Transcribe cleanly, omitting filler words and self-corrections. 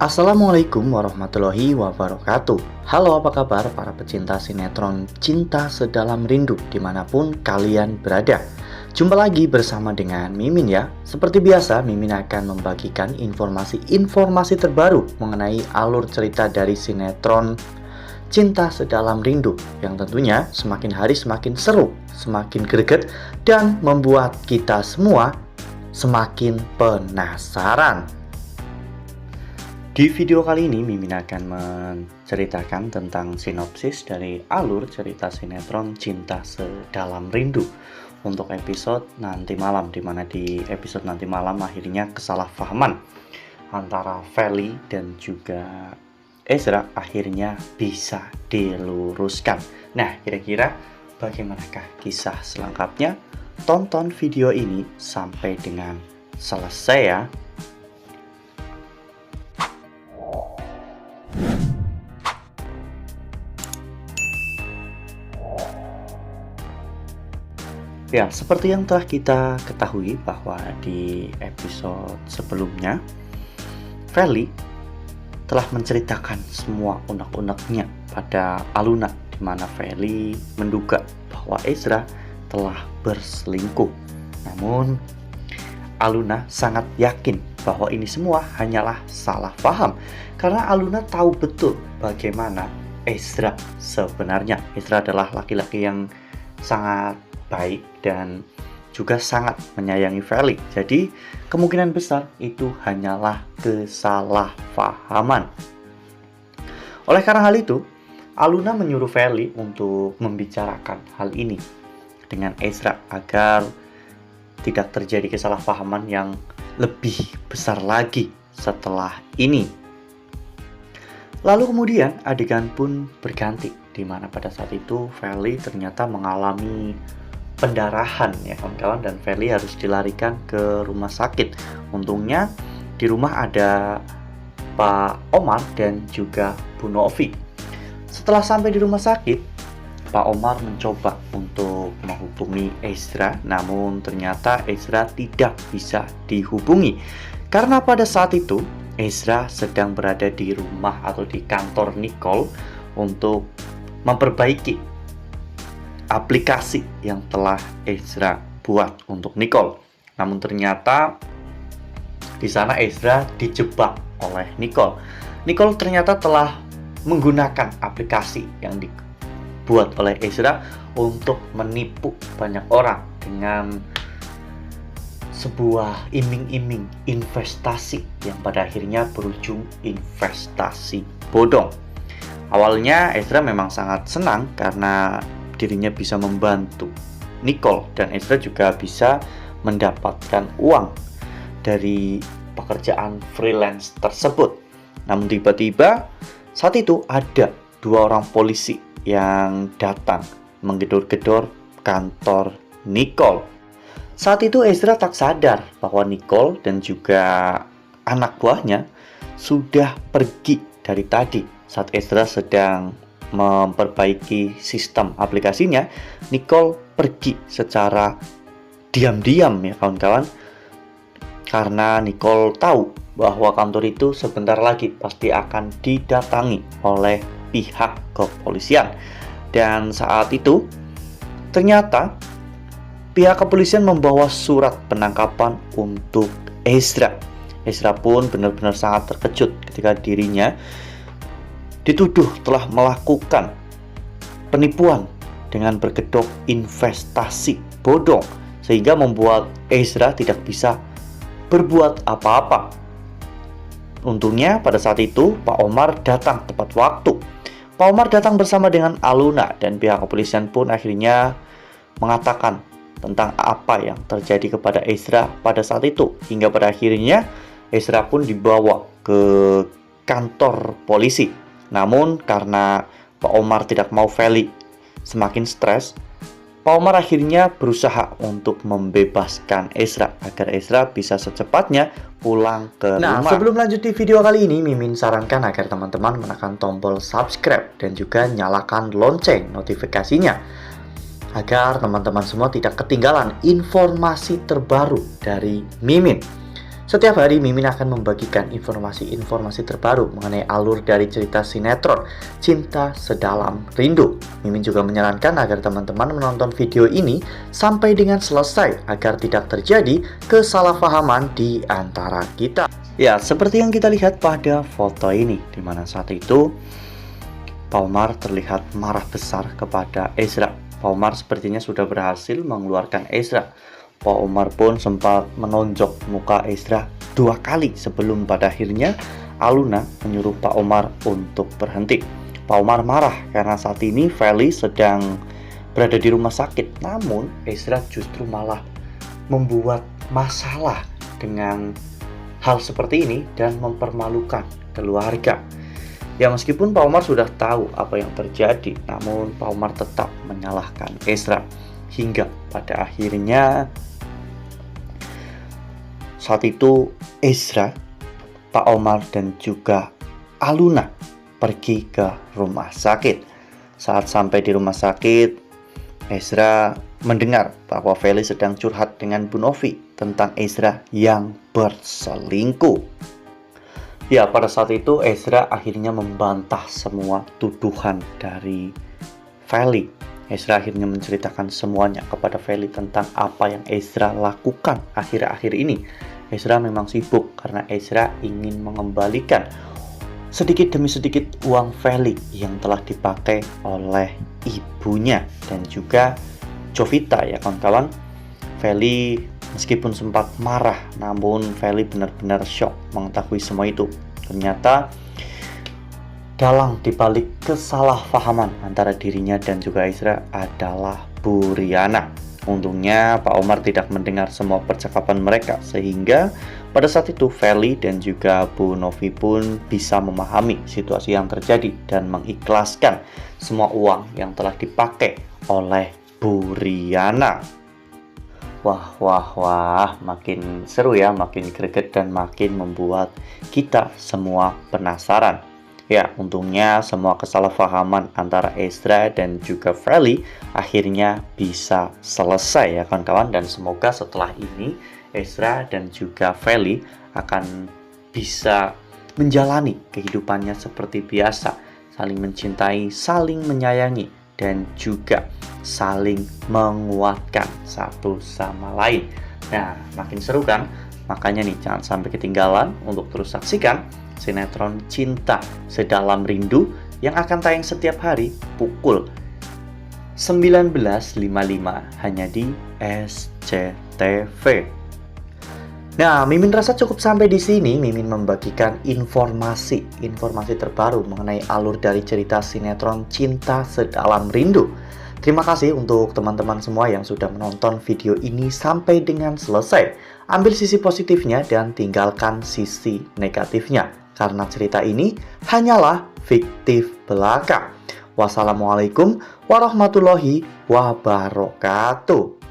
Assalamualaikum warahmatullahi wabarakatuh. Halo, apa kabar para pecinta sinetron Cinta Sedalam Rindu dimanapun kalian berada. Jumpa lagi bersama dengan Mimin ya. Seperti biasa, Mimin akan membagikan informasi terbaru mengenai alur cerita dari sinetron Cinta Sedalam Rindu yang tentunya semakin hari semakin seru, semakin greget, dan membuat kita semua semakin penasaran. Di video kali ini, Mimin akan menceritakan tentang sinopsis dari alur cerita sinetron Cinta Sedalam Rindu untuk episode nanti malam, dimana di episode nanti malam akhirnya kesalahpahaman antara Feli dan juga Ezra akhirnya bisa diluruskan. Nah, kira-kira bagaimanakah kisah selengkapnya? Tonton video ini sampai dengan selesai ya. Ya, seperti yang telah kita ketahui bahwa di episode sebelumnya Feli telah menceritakan semua unek-uneknya pada Aluna, di mana Feli menduga bahwa Ezra telah berselingkuh. Namun Aluna sangat yakin bahwa ini semua hanyalah salah paham, karena Aluna tahu betul bagaimana Ezra sebenarnya. Ezra adalah laki-laki yang sangat baik dan juga sangat menyayangi Feli. Jadi kemungkinan besar itu hanyalah kesalahpahaman. Oleh karena hal itu, Aluna menyuruh Feli untuk membicarakan hal ini dengan Ezra agar tidak terjadi kesalahpahaman yang lebih besar lagi setelah ini. Lalu kemudian adegan pun berganti, di mana pada saat itu Feli ternyata mengalami pendarahan ya kawan-kawan, dan Feli harus dilarikan ke rumah sakit. Untungnya di rumah ada Pak Omar dan juga Bu Novi. Setelah sampai di rumah sakit, Pak Omar mencoba untuk menghubungi Ezra, namun ternyata Ezra tidak bisa dihubungi karena pada saat itu Ezra sedang berada di rumah atau di kantor Nicole untuk memperbaiki aplikasi yang telah Ezra buat untuk Nicole. Namun ternyata di sana Ezra dijebak oleh Nicole. Nicole ternyata telah menggunakan aplikasi yang dibuat oleh Ezra untuk menipu banyak orang dengan sebuah iming-iming investasi yang pada akhirnya berujung investasi bodong. Awalnya Ezra memang sangat senang karena dirinya bisa membantu Nicole dan Ezra juga bisa mendapatkan uang dari pekerjaan freelance tersebut. Namun tiba-tiba saat itu ada dua orang polisi yang datang menggedor-gedor kantor Nicole. Saat itu Ezra tak sadar bahwa Nicole dan juga anak buahnya sudah pergi dari tadi. Saat Ezra sedang memperbaiki sistem aplikasinya, Nicole pergi secara diam-diam ya kawan-kawan, karena Nicole tahu bahwa kantor itu sebentar lagi pasti akan didatangi oleh pihak kepolisian. Dan saat itu ternyata pihak kepolisian membawa surat penangkapan untuk Ezra. Ezra pun benar-benar sangat terkejut ketika dirinya dituduh telah melakukan penipuan dengan berkedok investasi bodong, sehingga membuat Ezra tidak bisa berbuat apa-apa. Untungnya pada saat itu Pak Omar datang tepat waktu. Pak Omar datang bersama dengan Aluna dan pihak kepolisian pun akhirnya mengatakan tentang apa yang terjadi kepada Ezra pada saat itu, hingga pada akhirnya Ezra pun dibawa ke kantor polisi. Namun karena Pak Omar tidak mau Feli semakin stres, Pak Omar akhirnya berusaha untuk membebaskan Ezra agar Ezra bisa secepatnya pulang ke rumah. Nah, sebelum lanjut di video kali ini, Mimin sarankan agar teman-teman menekan tombol subscribe dan juga nyalakan lonceng notifikasinya agar teman-teman semua tidak ketinggalan informasi terbaru dari Mimin. Setiap hari Mimin akan membagikan informasi-informasi terbaru mengenai alur dari cerita sinetron Cinta Sedalam Rindu. Mimin juga menyarankan agar teman-teman menonton video ini sampai dengan selesai agar tidak terjadi kesalahpahaman di antara kita. Ya, seperti yang kita lihat pada foto ini, di mana saat itu Pak Umar terlihat marah besar kepada Ezra. Pak Umar sepertinya sudah berhasil mengeluarkan Ezra. Pak Umar pun sempat menonjok muka Ezra 2 kali sebelum pada akhirnya Aluna menyuruh Pak Umar untuk berhenti. Pak Umar marah karena saat ini Feli sedang berada di rumah sakit. Namun Ezra justru malah membuat masalah dengan hal seperti ini dan mempermalukan keluarga. Ya, meskipun Pak Umar sudah tahu apa yang terjadi, namun Pak Umar tetap menyalahkan Ezra. Hingga pada akhirnya saat itu Ezra, Pak Umar dan juga Aluna pergi ke rumah sakit. Saat sampai di rumah sakit, Ezra mendengar bahwa Feli sedang curhat dengan Bu Novi tentang Ezra yang berselingkuh. Ya, pada saat itu Ezra akhirnya membantah semua tuduhan dari Feli. Ezra akhirnya menceritakan semuanya kepada Feli tentang apa yang Ezra lakukan akhir-akhir ini. Ezra memang sibuk karena Ezra ingin mengembalikan sedikit demi sedikit uang Feli yang telah dipakai oleh ibunya dan juga Jovita, ya kawan-kawan. Feli meskipun sempat marah, namun Feli benar-benar shock mengetahui semua itu. Ternyata dalang dibalik kesalahpahaman antara dirinya dan juga Ezra adalah Bu Riana. Untungnya Pak Umar tidak mendengar semua percakapan mereka, sehingga pada saat itu Feli dan juga Bu Novi pun bisa memahami situasi yang terjadi dan mengikhlaskan semua uang yang telah dipakai oleh Bu Riana. Wah, makin seru ya, makin greget dan makin membuat kita semua penasaran. Ya, untungnya semua kesalahpahaman antara Ezra dan juga Feli akhirnya bisa selesai ya kawan-kawan. Dan semoga setelah ini Ezra dan juga Feli akan bisa menjalani kehidupannya seperti biasa, saling mencintai, saling menyayangi, dan juga saling menguatkan satu sama lain. Nah, makin seru kan? Makanya nih, jangan sampai ketinggalan untuk terus saksikan sinetron Cinta Sedalam Rindu yang akan tayang setiap hari pukul 19.55 hanya di SCTV. Nah, Mimin rasa cukup sampai di sini. Mimin membagikan informasi terbaru mengenai alur dari cerita sinetron Cinta Sedalam Rindu. Terima kasih untuk teman-teman semua yang sudah menonton video ini sampai dengan selesai. Ambil sisi positifnya dan tinggalkan sisi negatifnya, karena cerita ini hanyalah fiktif belaka. Wassalamualaikum warahmatullahi wabarakatuh.